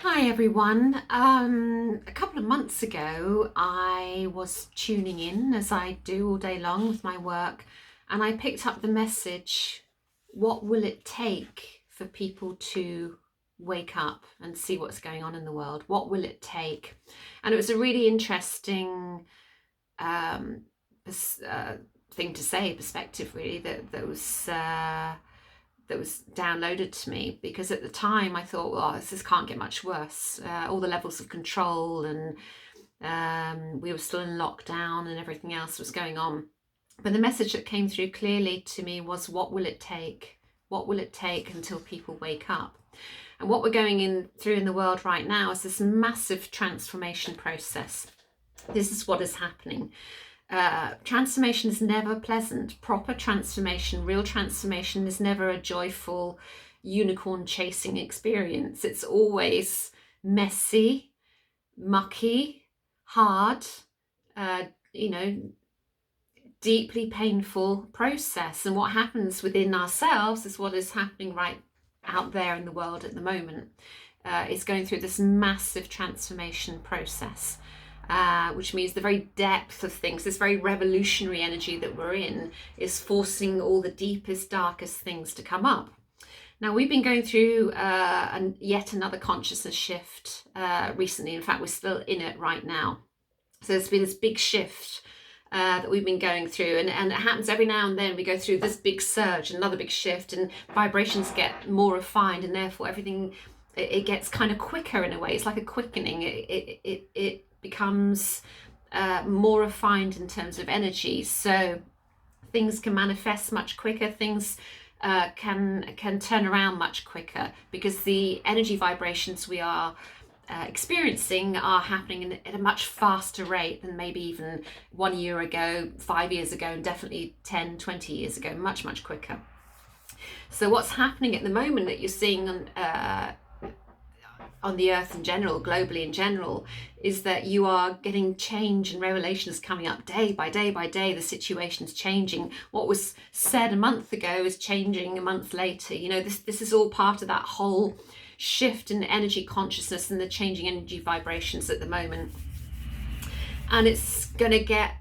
Hi everyone. A couple of months ago, I was tuning in as I do all day long with my work, and I picked up the message, what will it take for people to wake up and see what's going on in the world? What will it take? And it was a really interesting um, thing to say, perspective really, that was downloaded to me, because at the time I thought, well, this can't get much worse. All the levels of control, and we were still in lockdown and everything else was going on. But the message that came through clearly to me was, what will it take? What will it take until people wake up? And what we're going through in the world right now is this massive transformation process. This is what is happening. Transformation is never pleasant. Proper transformation, real transformation, is never a joyful unicorn chasing experience. It's always messy, mucky, hard, you know, deeply painful process. And what happens within ourselves is what is happening right out there in the world at the moment. Is going through this massive transformation process. Which means the very depth of things, this very revolutionary energy that we're in, is forcing all the deepest, darkest things to come up. Now, we've been going through yet another consciousness shift recently. In fact, we're still in it right now. So there's been this big shift that we've been going through, and it happens every now and then. We go through this big surge, another big shift, and vibrations get more refined, and therefore everything, it gets kind of quicker in a way. It's like a quickening. It becomes more refined in terms of energy, so things can manifest much quicker. Things can turn around much quicker, because the energy vibrations we are experiencing are happening at a much faster rate than maybe even 1 year ago, 5 years ago, and definitely 10, 20 years ago. Much quicker. So what's happening at the moment that you're seeing on the earth in general, globally in general, is that you are getting change and revelations coming up day by day by day. The situation's changing. What was said a month ago is changing a month later. You know, this is all part of that whole shift in energy consciousness and the changing energy vibrations at the moment. And it's going to get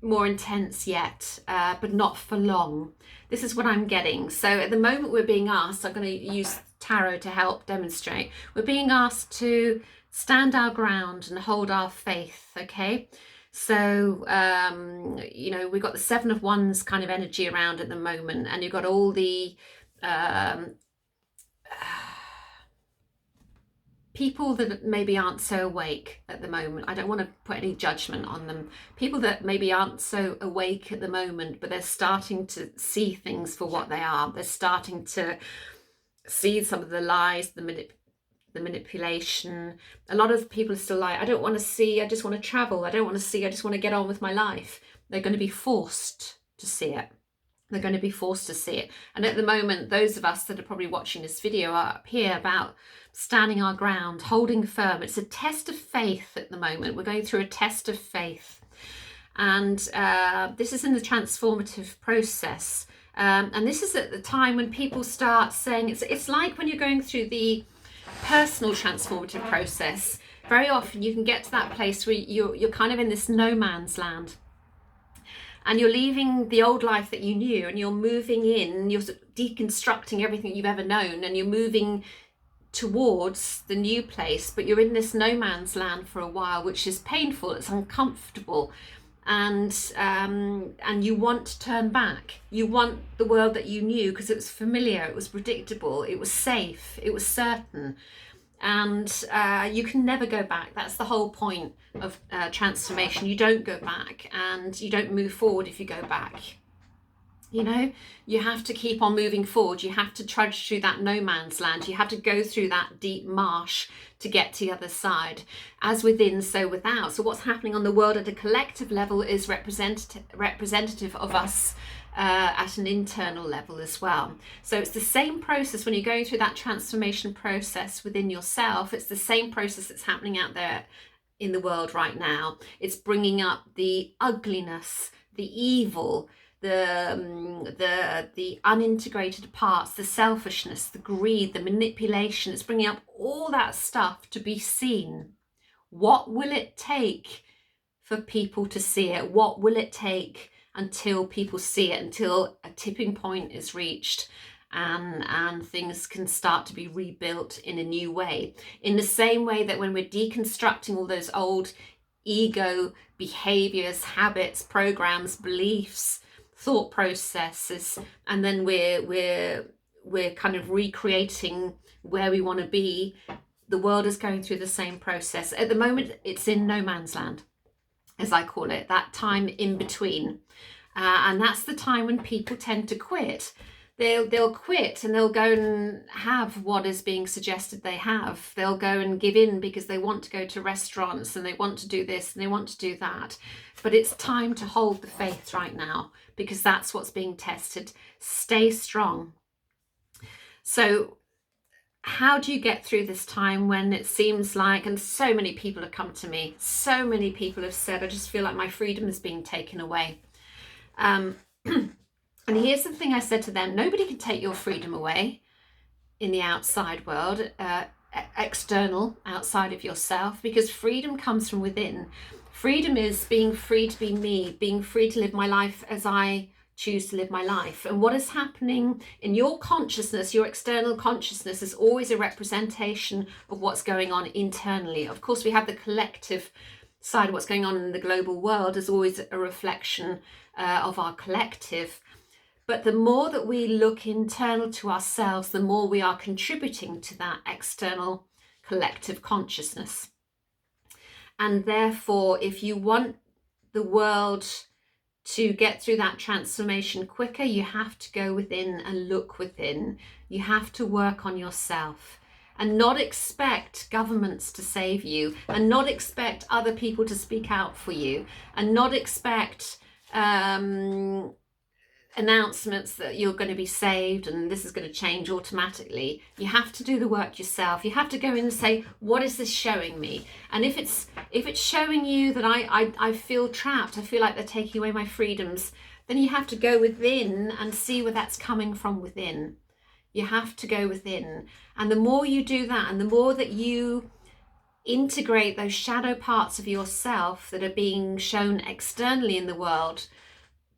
more intense yet, but not for long. This is what I'm getting. So at the moment we're being asked, I'm going to use tarot to help demonstrate, we're being asked to stand our ground and hold our faith. Okay, so you know, we've got the Seven of Wands kind of energy around at the moment, and you've got all the people that maybe aren't so awake at the moment. I don't want to put any judgment on them. People that maybe aren't so awake at the moment, but they're starting to see things for what they are. They're starting to see some of the lies, the manipulation. A lot of people are still like, I don't want to see, I just want to travel. I don't want to see, I just want to get on with my life. They're going to be forced to see it. They're going to be forced to see it. And at the moment, those of us that are probably watching this video are up here about standing our ground, holding firm. It's a test of faith at the moment. We're going through a test of faith. And this is in the transformative process. And this is at the time when people start saying, it's like when you're going through the personal transformative process. Very often you can get to that place where you're kind of in this no man's land. And you're leaving the old life that you knew, and you're moving in, you're deconstructing everything you've ever known, and you're moving towards the new place, but you're in this no man's land for a while, which is painful, it's uncomfortable, and you want to turn back. You want the world that you knew, because it was familiar, it was predictable, it was safe, it was certain. And you can never go back. That's the whole point of transformation. You don't go back, and you don't move forward if you go back. You know, you have to keep on moving forward. You have to trudge through that no man's land. You have to go through that deep marsh to get to the other side. As within, so without. So what's happening on the world at a collective level is representative of us at an internal level as well. So it's the same process when you're going through that transformation process within yourself. It's the same process that's happening out there in the world right now. It's bringing up the ugliness, the evil, the unintegrated parts, the selfishness, the greed, the manipulation. It's bringing up all that stuff to be seen. What will it take for people to see it? What will it take until people see it, until a tipping point is reached and things can start to be rebuilt in a new way? In the same way that when we're deconstructing all those old ego behaviors, habits, programs, beliefs, thought processes, and then we're kind of recreating where we want to be, the world is going through the same process. At the moment, it's in no man's land, as I call it, that time in between. And that's the time when people tend to quit. They'll quit and they'll go and have what is being suggested they have. They'll go and give in because they want to go to restaurants and they want to do this and they want to do that. But it's time to hold the faith right now, because that's what's being tested. Stay strong. So how do you get through this time when it seems like, and so many people have come to me, so many people have said, I just feel like my freedom is being taken away. And here's the thing I said to them: nobody can take your freedom away in the outside world, external, outside of yourself, because freedom comes from within. Freedom is being free to be me, being free to live my life as I choose to live my life. And what is happening in your consciousness, your external consciousness, is always a representation of what's going on internally. Of course, we have the collective side of what's going on in the global world is always a reflection of our collective. But the more that we look internal to ourselves, the more we are contributing to that external collective consciousness. And therefore, if you want the world to get through that transformation quicker, you have to go within and look within. You have to work on yourself and not expect governments to save you, and not expect other people to speak out for you, and not expect announcements that you're going to be saved and this is going to change automatically. You have to do the work yourself. You have to go in and say, what is this showing me? And if it's showing you that I feel trapped, I feel like they're taking away my freedoms, then you have to go within and see where that's coming from within. You have to go within. And the more you do that, and the more that you integrate those shadow parts of yourself that are being shown externally in the world,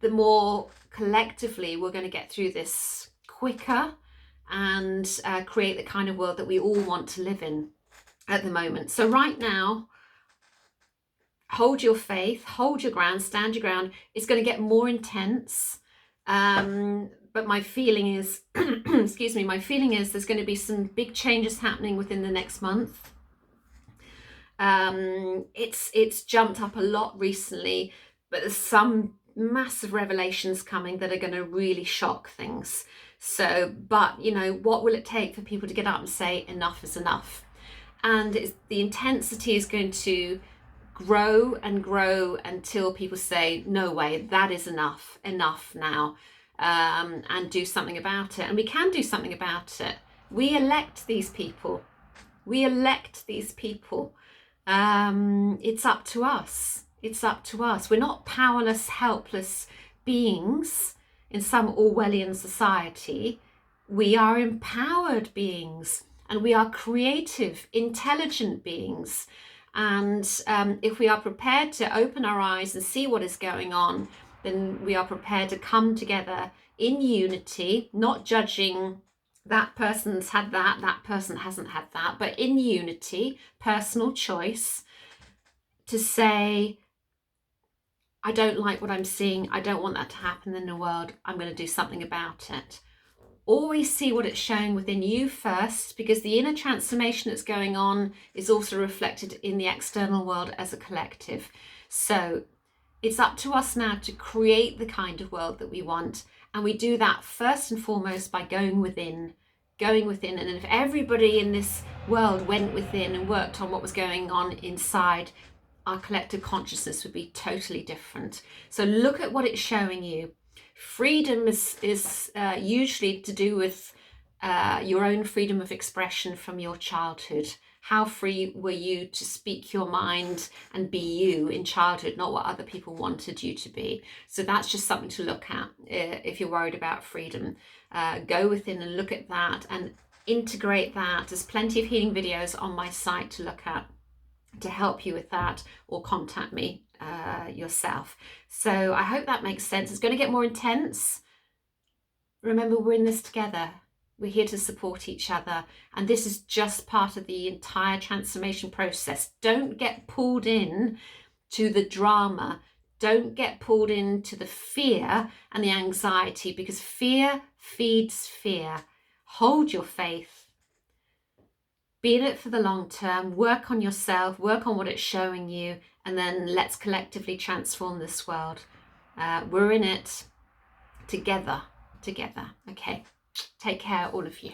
the more collectively we're going to get through this quicker and create the kind of world that we all want to live in at the moment. So right now, hold your faith, hold your ground, stand your ground. It's going to get more intense. But my feeling is, excuse me, my feeling is there's going to be some big changes happening within the next month. It's jumped up a lot recently, but there's some massive revelations coming that are going to really shock things. So, but you know, what will it take for people to get up and say enough is enough? And the intensity is going to grow and grow until people say, no way, that is enough now, and do something about it. And we can do something about it. We elect these people. It's up to us. It's up to us. We're not powerless, helpless beings in some Orwellian society. We are empowered beings, and we are creative, intelligent beings. And if we are prepared to open our eyes and see what is going on, then we are prepared to come together in unity, not judging that person's had that person hasn't had that, but in unity, personal choice, to say, I don't like what I'm seeing. I don't want that to happen in the world. I'm going to do something about it. Always see what it's showing within you first, because the inner transformation that's going on is also reflected in the external world as a collective. So it's up to us now to create the kind of world that we want. And we do that first and foremost by going within. And if everybody in this world went within and worked on what was going on inside, our collective consciousness would be totally different. So look at what it's showing you. Freedom is usually to do with your own freedom of expression from your childhood. How free were you to speak your mind and be you in childhood, not what other people wanted you to be? So that's just something to look at if you're worried about freedom. Go within and look at that and integrate that. There's plenty of healing videos on my site to look at to help you with that, or contact me yourself. So I hope that makes sense. It's going to get more intense. Remember, we're in this together. We're here to support each other. And this is just part of the entire transformation process. Don't get pulled in to the drama. Don't get pulled into the fear and the anxiety, because fear feeds fear. Hold your faith. Be in it for the long term. Work on yourself. Work on what it's showing you. And then let's collectively transform this world. We're in it together. Okay, take care, all of you.